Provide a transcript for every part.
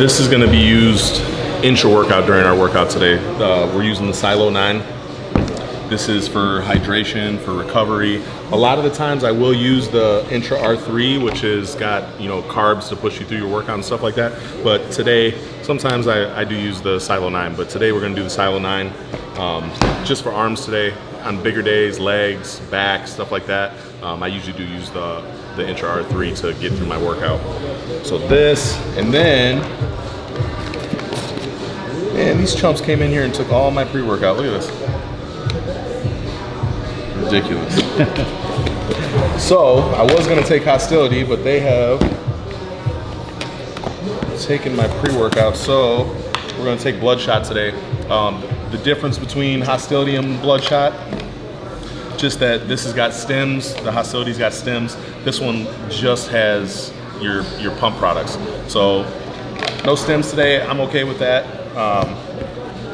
This is going to be used intra-workout during our workout today. We're using the Silo 9. This is for hydration, for recovery. A lot of the times I will use the Intra R3, which has got, you know, carbs to push you through your workout and stuff like that. But today, sometimes I do use the Silo 9, but today we're gonna do the Silo 9 just for arms today. On bigger days, legs, back, stuff like that. I usually do use the Intra R3 to get through my workout. So this, and then, man, these chumps came in here and took all my pre-workout. Look at this. Ridiculous. So I was gonna take Hostility, but they have taken my pre-workout. So we're gonna take Bloodshot today. The difference between Hostility and Bloodshot, just that this has got stems. The Hostility's got stems. This one just has your pump products. So no stems today. I'm okay with that.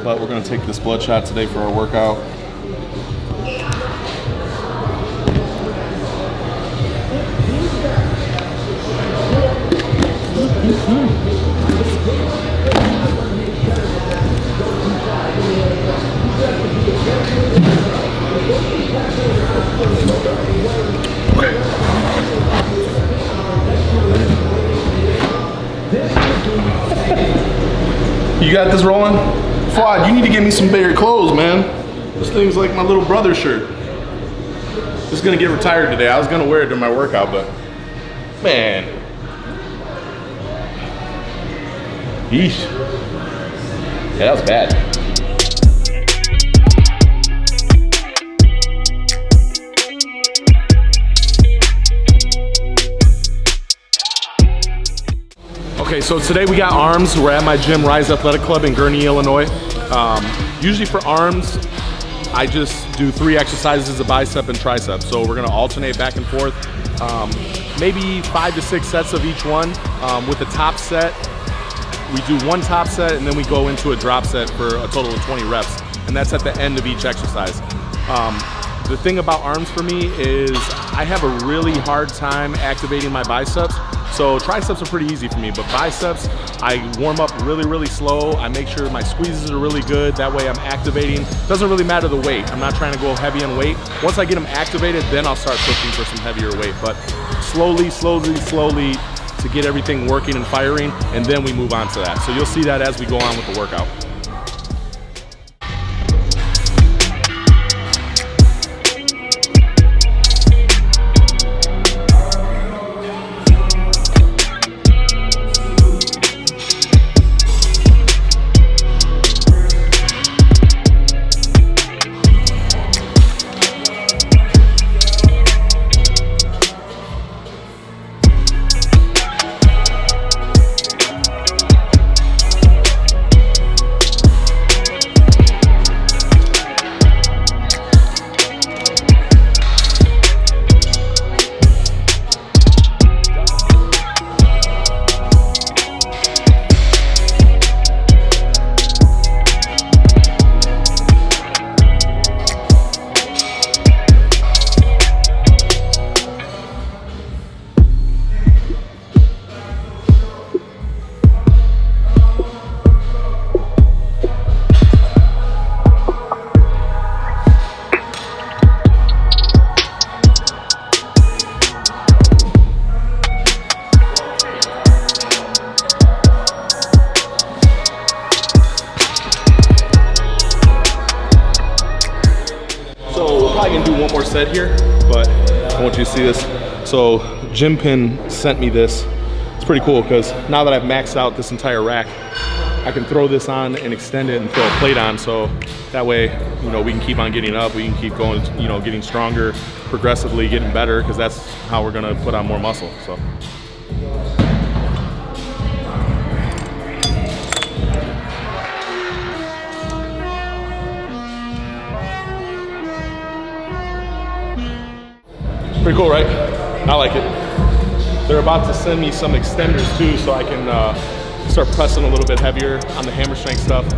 But we're gonna take this Bloodshot today for our workout. You got this rolling? Fuad, you need to get me some bigger clothes, man. This thing's like my little brother's shirt. It's gonna get retired today. I was gonna wear it during my workout, but man. Yeesh. Yeah, that was bad. Okay, so today we got arms. We're at my gym, Rise Athletic Club in Gurnee, Illinois. Usually for arms, I just do 3 exercises of bicep and tricep. So we're gonna alternate back and forth. Maybe 5 to 6 sets of each one. With the top set, we do 1 top set and then we go into a drop set for a total of 20 reps. And that's at the end of each exercise. The thing about arms for me is I have a really hard time activating my biceps. So triceps are pretty easy for me, but biceps, I warm up really, really slow. I make sure my squeezes are really good. That way I'm activating. Doesn't really matter the weight. I'm not trying to go heavy on weight. Once I get them activated, then I'll start pushing for some heavier weight. But slowly to get everything working and firing, and then we move on to that. So you'll see that as we go on with the workout. I can do one more set here, but I want you to see this. So Gym Pin sent me this. It's pretty cool because now that I've maxed out this entire rack, I can throw this on and extend it and throw a plate on. So that way, you know, we can keep on getting up. We can keep going, you know, getting stronger, progressively getting better, because that's how we're gonna put on more muscle. So. Pretty cool, right? I like it. They're about to send me some extenders too, so I can start pressing a little bit heavier on the hammer strength stuff.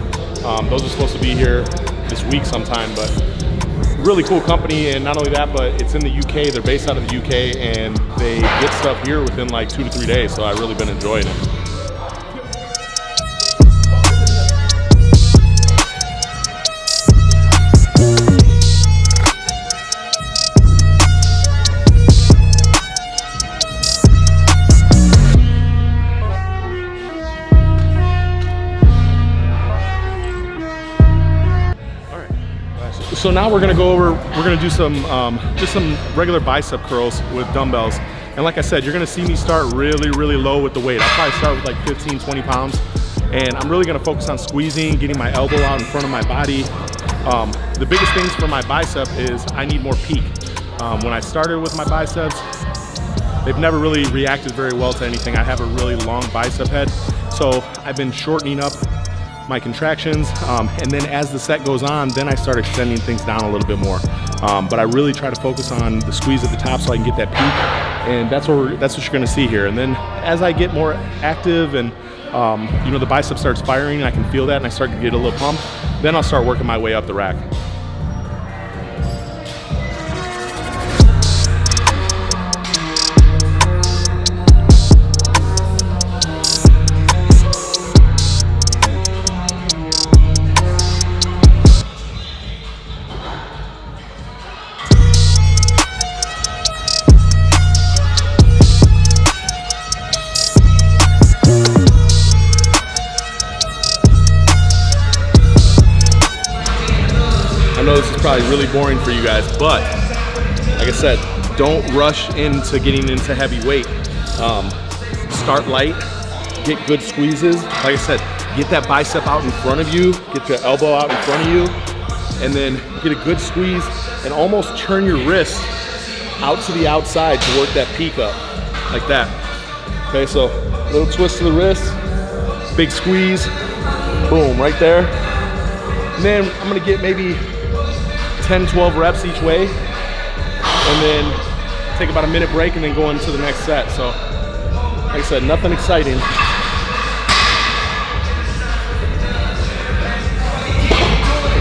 Those are supposed to be here this week sometime, but really cool company. And not only that, but it's in the UK. They're based out of the UK, and they get stuff here within like 2 to 3 days. So I've really been enjoying it. So now we're gonna go over, we're gonna do some, just some regular bicep curls with dumbbells. And like I said, you're gonna see me start really, really low with the weight. I'll probably start with like 15, 20 pounds. And I'm really gonna focus on squeezing, getting my elbow out in front of my body. The biggest things for my bicep is I need more peak. When I started with my biceps, they've never really reacted very well to anything. I have a really long bicep head. So I've been shortening up my contractions, and then as the set goes on, then I start extending things down a little bit more. But I really try to focus on the squeeze at the top so I can get that peak, and that's what you're gonna see here. And then as I get more active and you know, the bicep starts firing, I can feel that, and I start to get a little pump, then I'll start working my way up the rack. This is probably really boring for you guys, but like I said, don't rush into getting into heavy weight. Start light, get good squeezes. Like I said, get that bicep out in front of you, get your elbow out in front of you, and then get a good squeeze and almost turn your wrist out to the outside to work that peak up, like that. Okay, so little twist to the wrist, big squeeze, boom, right there. And then I'm gonna get maybe 10, 12 reps each way, and then take about a minute break and then go into the next set. So, like I said, nothing exciting.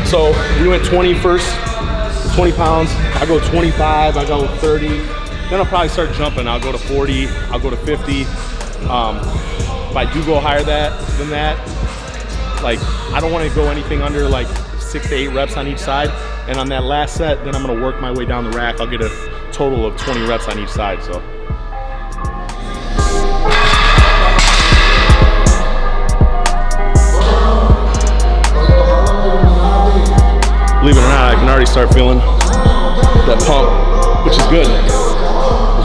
So we went 20 first, 20 pounds. I go 25, I go 30. Then I'll probably start jumping. I'll go to 40, I'll go to 50. If I do go higher than that, like I don't want to go anything under like 6 to 8 reps on each side. And on that last set, then I'm gonna work my way down the rack. I'll get a total of 20 reps on each side, so. Believe it or not, I can already start feeling that pump, which is good.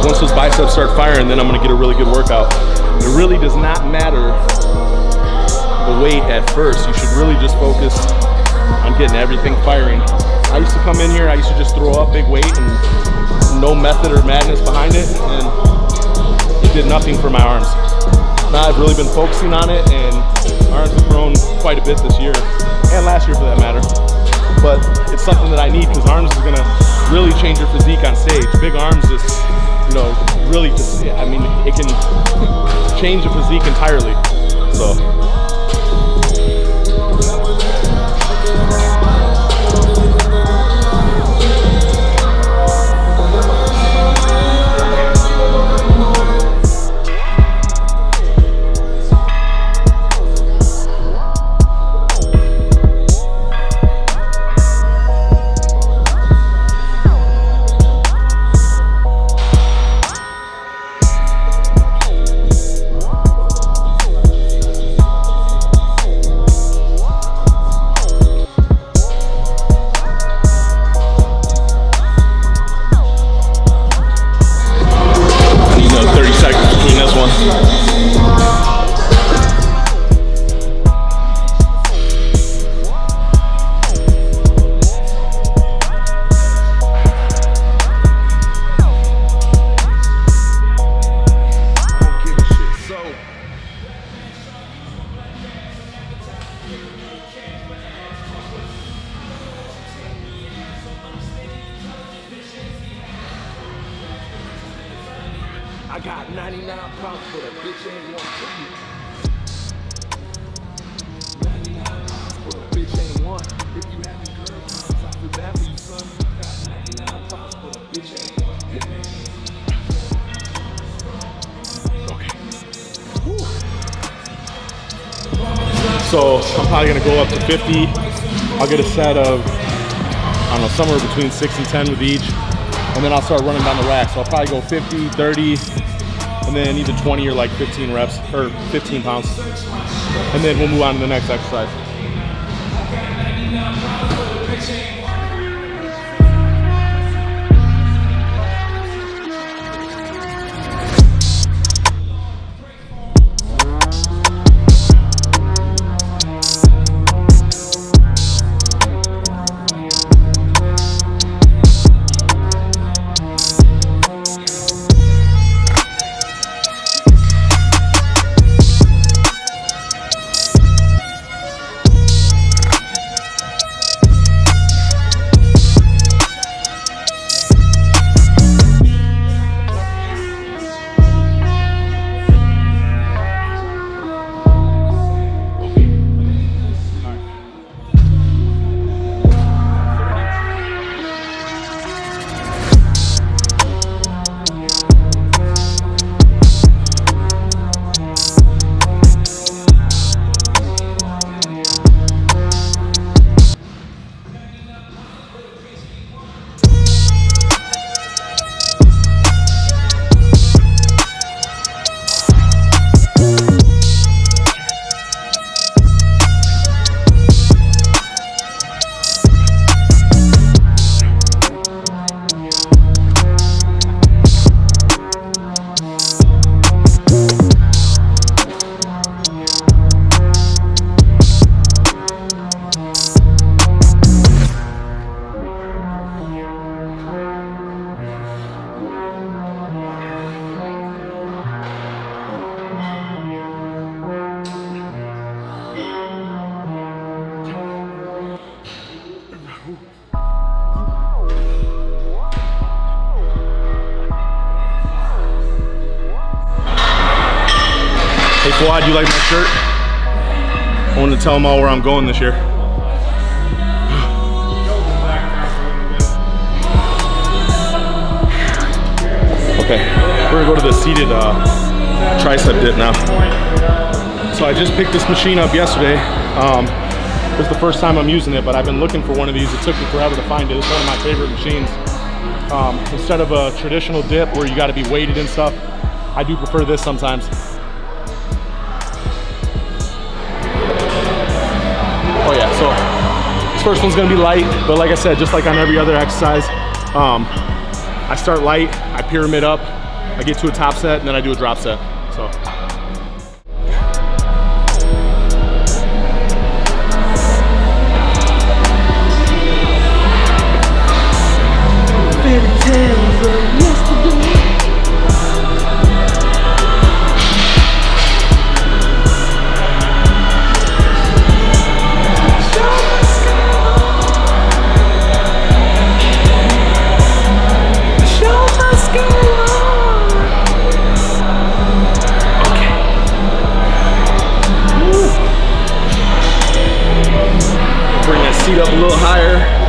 Once those biceps start firing, then I'm gonna get a really good workout. It really does not matter the weight at first. You should really just focus on getting everything firing. I used to come in here, I used to just throw up big weight and no method or madness behind it, and it did nothing for my arms. Now I've really been focusing on it, and my arms have grown quite a bit this year, and last year for that matter. But it's something that I need, because arms is gonna really change your physique on stage. Big arms is, you know, really just, I mean, it can change the physique entirely, so. I got 99 pounds, but a bitch ain't one. 99 pounds, but a bitch ain't one. If you having girl pounds, I feel bad for you, son. Got 99 pounds, but a bitch ain't one. Okay. Woo. So I'm probably gonna go up to 50. I'll get a set of, I don't know, somewhere between 6 and 10 with each. And then I'll start running down the rack. So I'll probably go 50, 30, and then either 20 or like 15 reps, or 15 pounds. And then we'll move on to the next exercise. squad, you like my shirt? I wanted to tell them all where I'm going this year. Okay, we're gonna go to the seated tricep dip now. So I just picked this machine up yesterday. This is the first time I'm using it, but I've been looking for one of these. It took me forever to find it. It's one of my favorite machines. Instead of a traditional dip where you gotta be weighted and stuff, I do prefer this sometimes. Oh yeah, so this first one's gonna be light, but like I said, just like on every other exercise, I start light, I pyramid up, I get to a top set, and then I do a drop set, so. Seat up a little higher.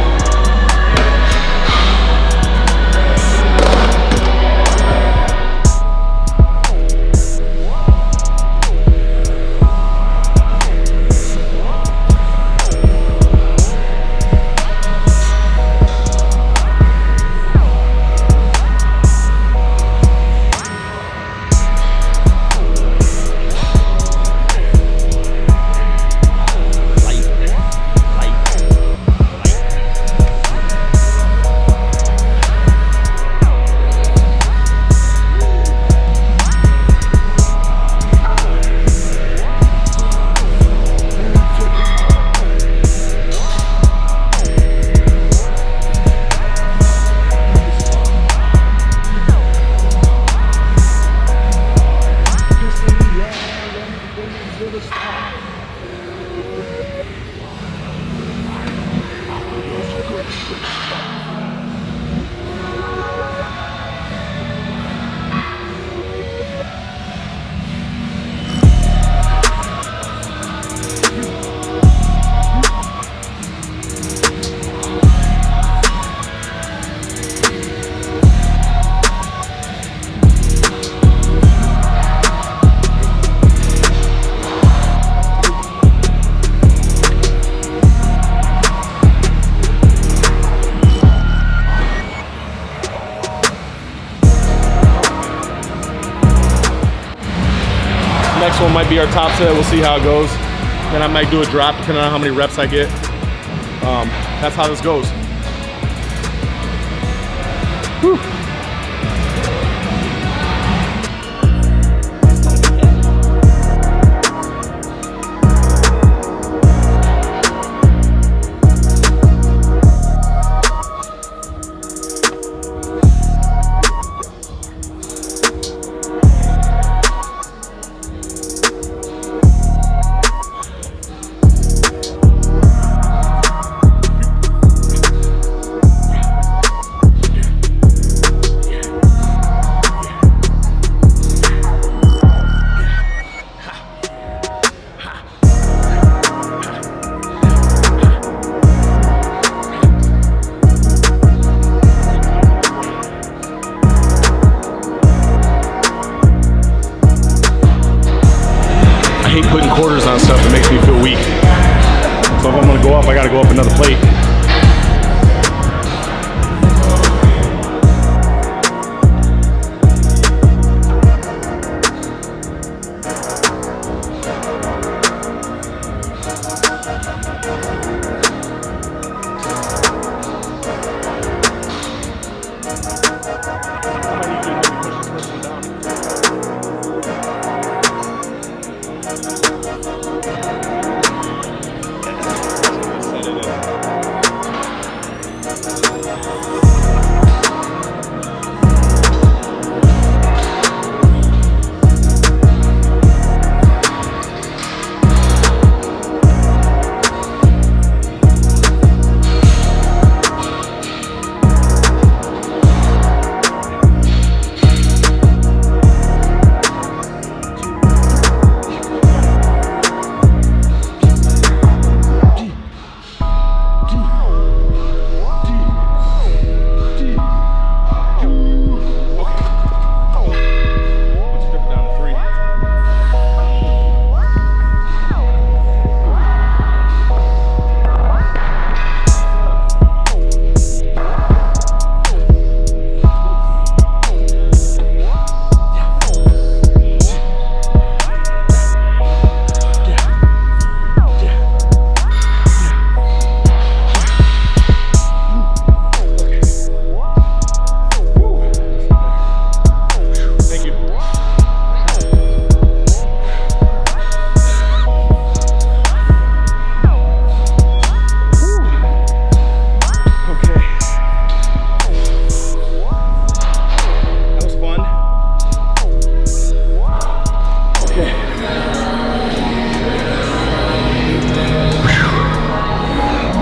Next one might be our top set. We'll see how it goes. Then I might do a drop depending on how many reps I get. That's how this goes. Whew. I hate putting quarters on stuff that makes me feel weak. So if I'm gonna go up, I gotta go up another plate.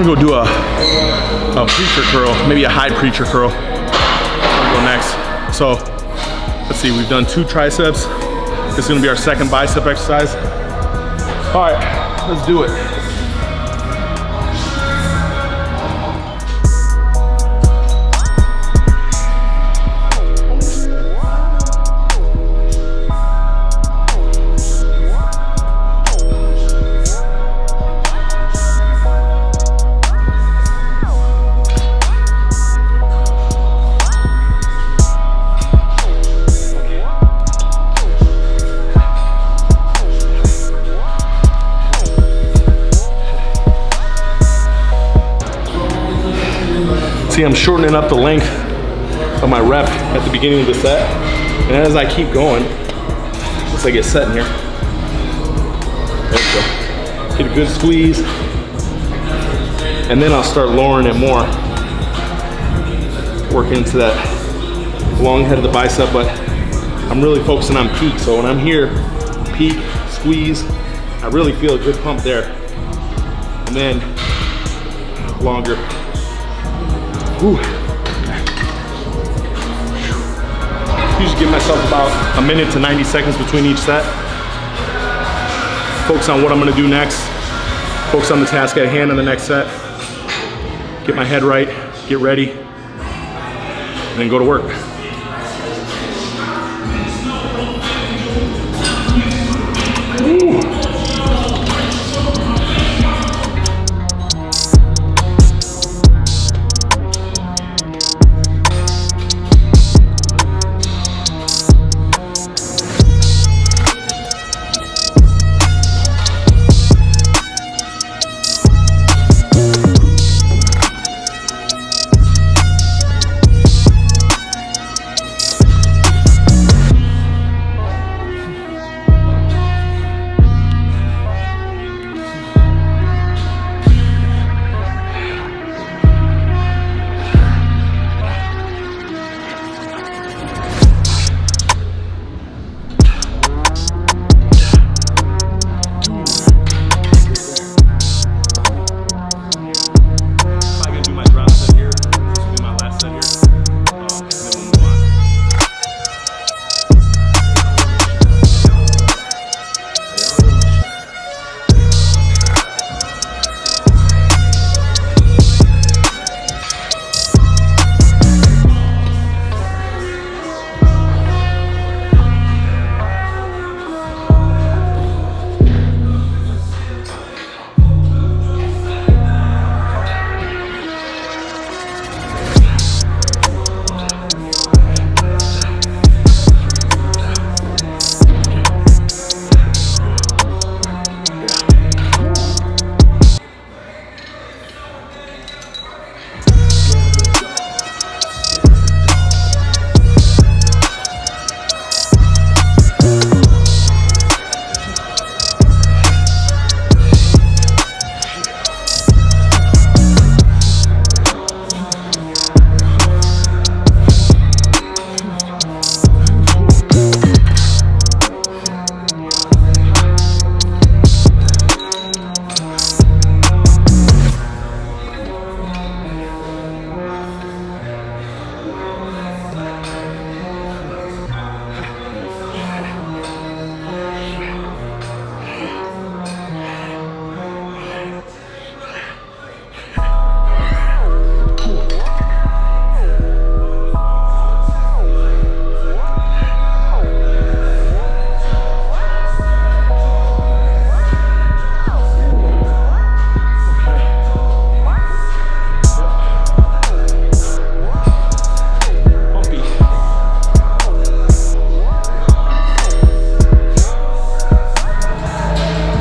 I'm gonna go do a preacher curl, maybe a high preacher curl. I'll go next. So let's see, we've done 2 triceps. This is gonna be our second bicep exercise. All right, let's do it. See, I'm shortening up the length of my rep at the beginning of the set. And as I keep going, once I get set in here, there we go. Get a good squeeze. And then I'll start lowering it more. Working into that long head of the bicep, but I'm really focusing on peak. So when I'm here, peak, squeeze, I really feel a good pump there. And then longer. Ooh. Usually give myself about a minute to 90 seconds between each set. Focus on what I'm gonna do next. Focus on the task at hand in the next set. Get my head right, get ready, and then go to work. Ooh.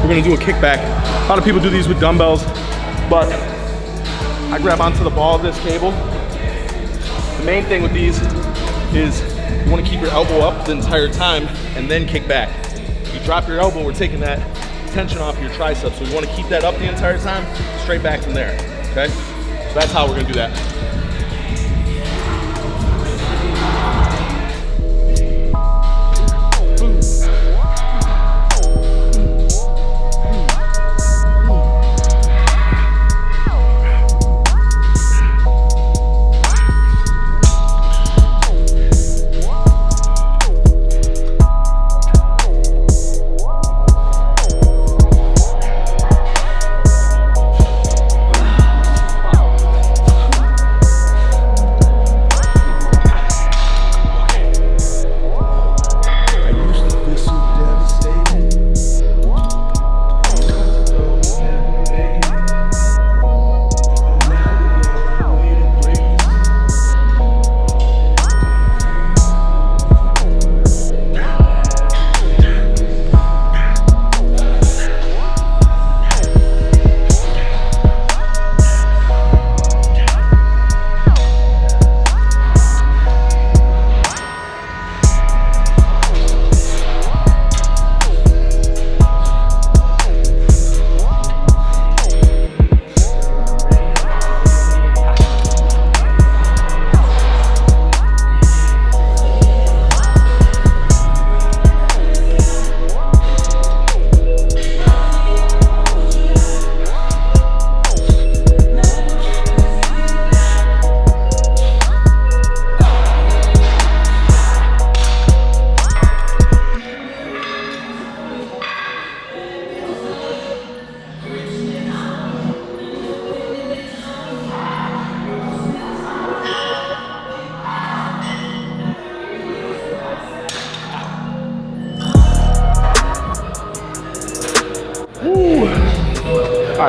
We're gonna do a kickback. A lot of people do these with dumbbells, but I grab onto the ball of this cable. The main thing with these is you wanna keep your elbow up the entire time and then kick back. If you drop your elbow, we're taking that tension off your tricep. So you wanna keep that up the entire time, straight back from there, okay? So that's how we're gonna do that.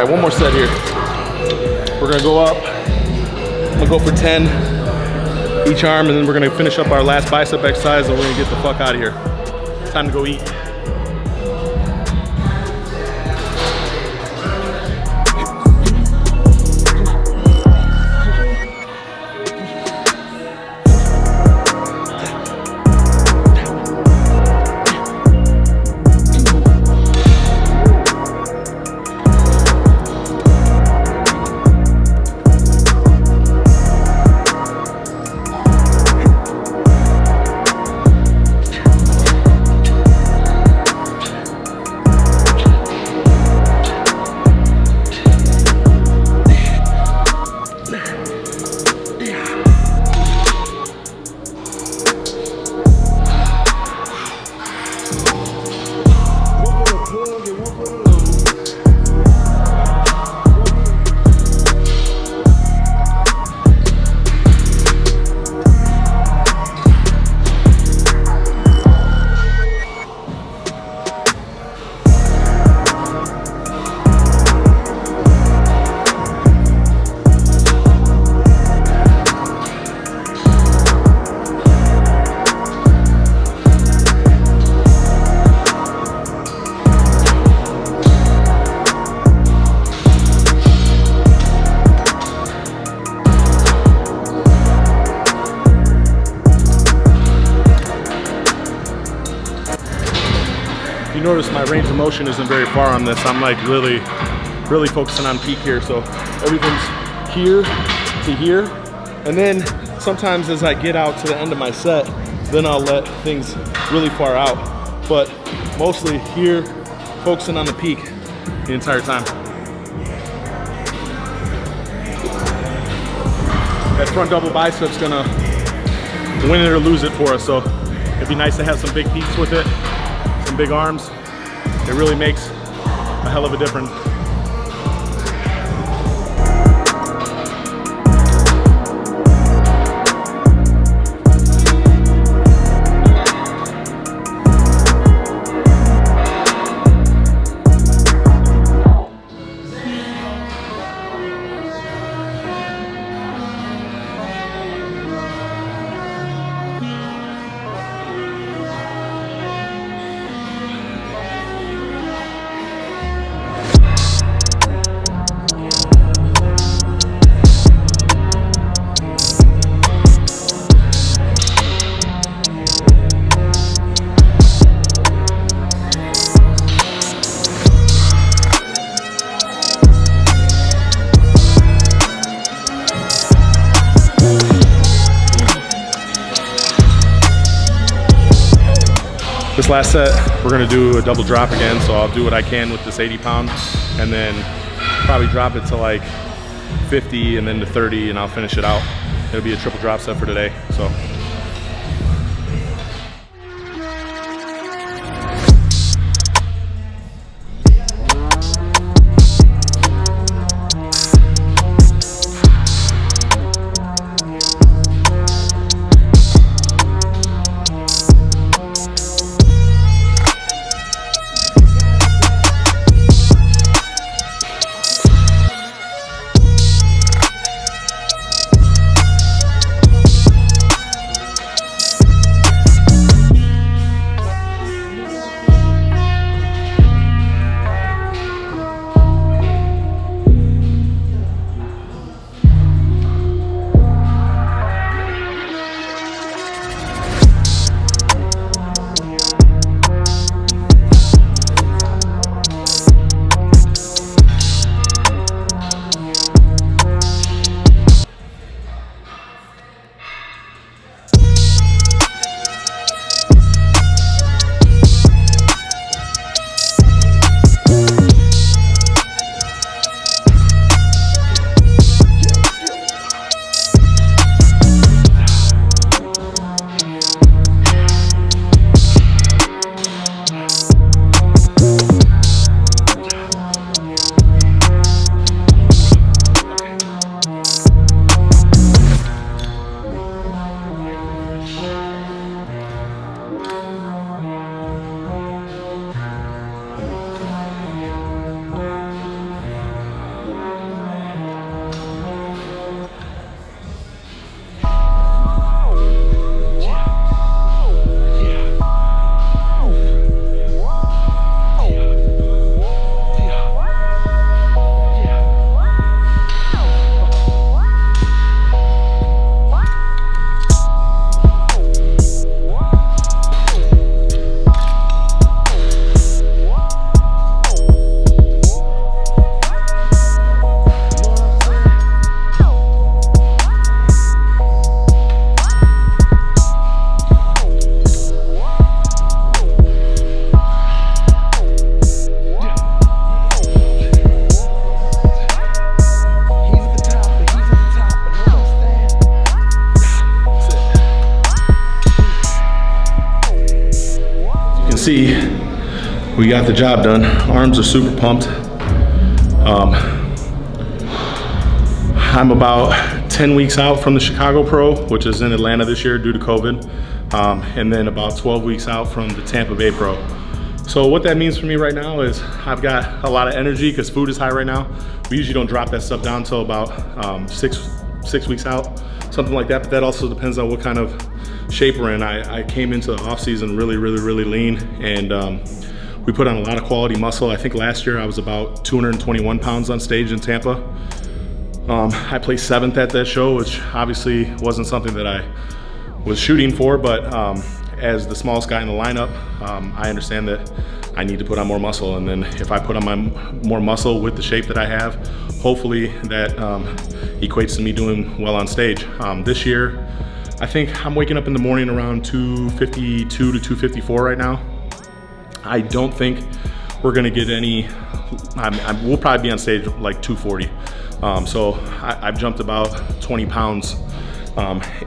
right, one more set here. We're gonna go up. I'm gonna go for 10 each arm, and then we're gonna finish up our last bicep exercise, and we're gonna get the fuck out of here. It's time to go eat. You notice my range of motion isn't very far on this. I'm like really focusing on peak here. So everything's here to here. And then sometimes as I get out to the end of my set, then I'll let things really far out. But mostly here, focusing on the peak the entire time. That front double bicep's gonna win it or lose it for us. So it'd be nice to have some big peaks with it. Some big arms. It really makes a hell of a difference. This last set, we're gonna do a double drop again, so I'll do what I can with this 80 pound and then probably drop it to like 50 and then to 30 and I'll finish it out. It'll be a triple drop set for today, so. see, we got the job done. Arms are super pumped. I'm about 10 weeks out from the Chicago Pro, which is in Atlanta this year due to COVID. And then about 12 weeks out from the Tampa Bay Pro. So what that means for me right now is I've got a lot of energy because food is high right now. We usually don't drop that stuff down until about six weeks out, something like that. But that also depends on what kind of shape we're in. I came into the off season really lean, and we put on a lot of quality muscle. I think last year I was about 221 pounds on stage in Tampa. I placed 7th at that show, which obviously wasn't something that I was shooting for, but as the smallest guy in the lineup, I understand that I need to put on more muscle. And then if I put on my more muscle with the shape that I have, hopefully that equates to me doing well on stage. This year, I think I'm waking up in the morning around 252 to 254 right now. I don't think we're gonna get any, we'll probably be on stage like 240. So I've jumped about 20 pounds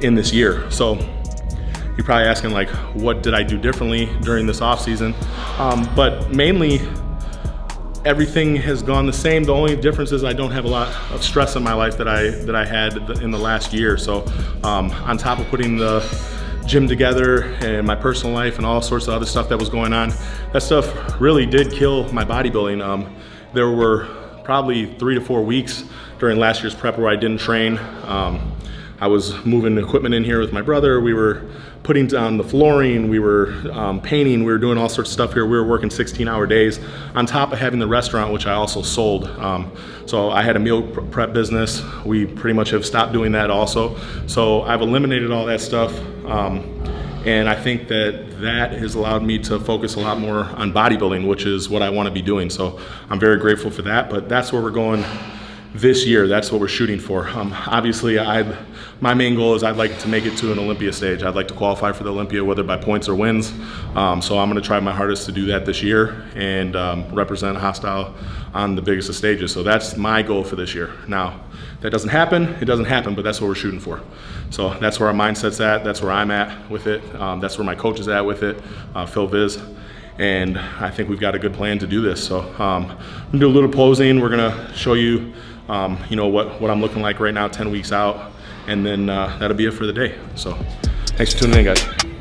in this year. So you're probably asking like, what did I do differently during this off season? But mainly everything has gone the same. The only difference is I don't have a lot of stress in my life that I had in the last year. So on top of putting the gym together and my personal life and all sorts of other stuff that was going on, that stuff really did kill my bodybuilding. There were probably 3 to 4 weeks during last year's prep where I didn't train. I was moving equipment in here with my brother. We were putting down the flooring. We were painting. We were doing all sorts of stuff here. We were working 16-hour days on top of having the restaurant, which I also sold. So I had a meal prep business. We pretty much have stopped doing that also. So I've eliminated all that stuff. And I think that has allowed me to focus a lot more on bodybuilding, which is what I want to be doing. So I'm very grateful for that, but that's where we're going this year. That's what we're shooting for. Obviously, my main goal is I'd like to make it to an Olympia stage. I'd like to qualify for the Olympia, whether by points or wins. So I'm gonna try my hardest to do that this year and represent HOSSTILE on the biggest of stages. So that's my goal for this year. Now, that doesn't happen, it doesn't happen, but that's what we're shooting for. So that's where our mindset's at, that's where I'm at with it, that's where my coach is at with it, Phil Viz. And I think we've got a good plan to do this. So I'm gonna do a little posing. We're gonna show you, you know, what I'm looking like right now, 10 weeks out, and then that'll be it for the day. So thanks for tuning in, guys.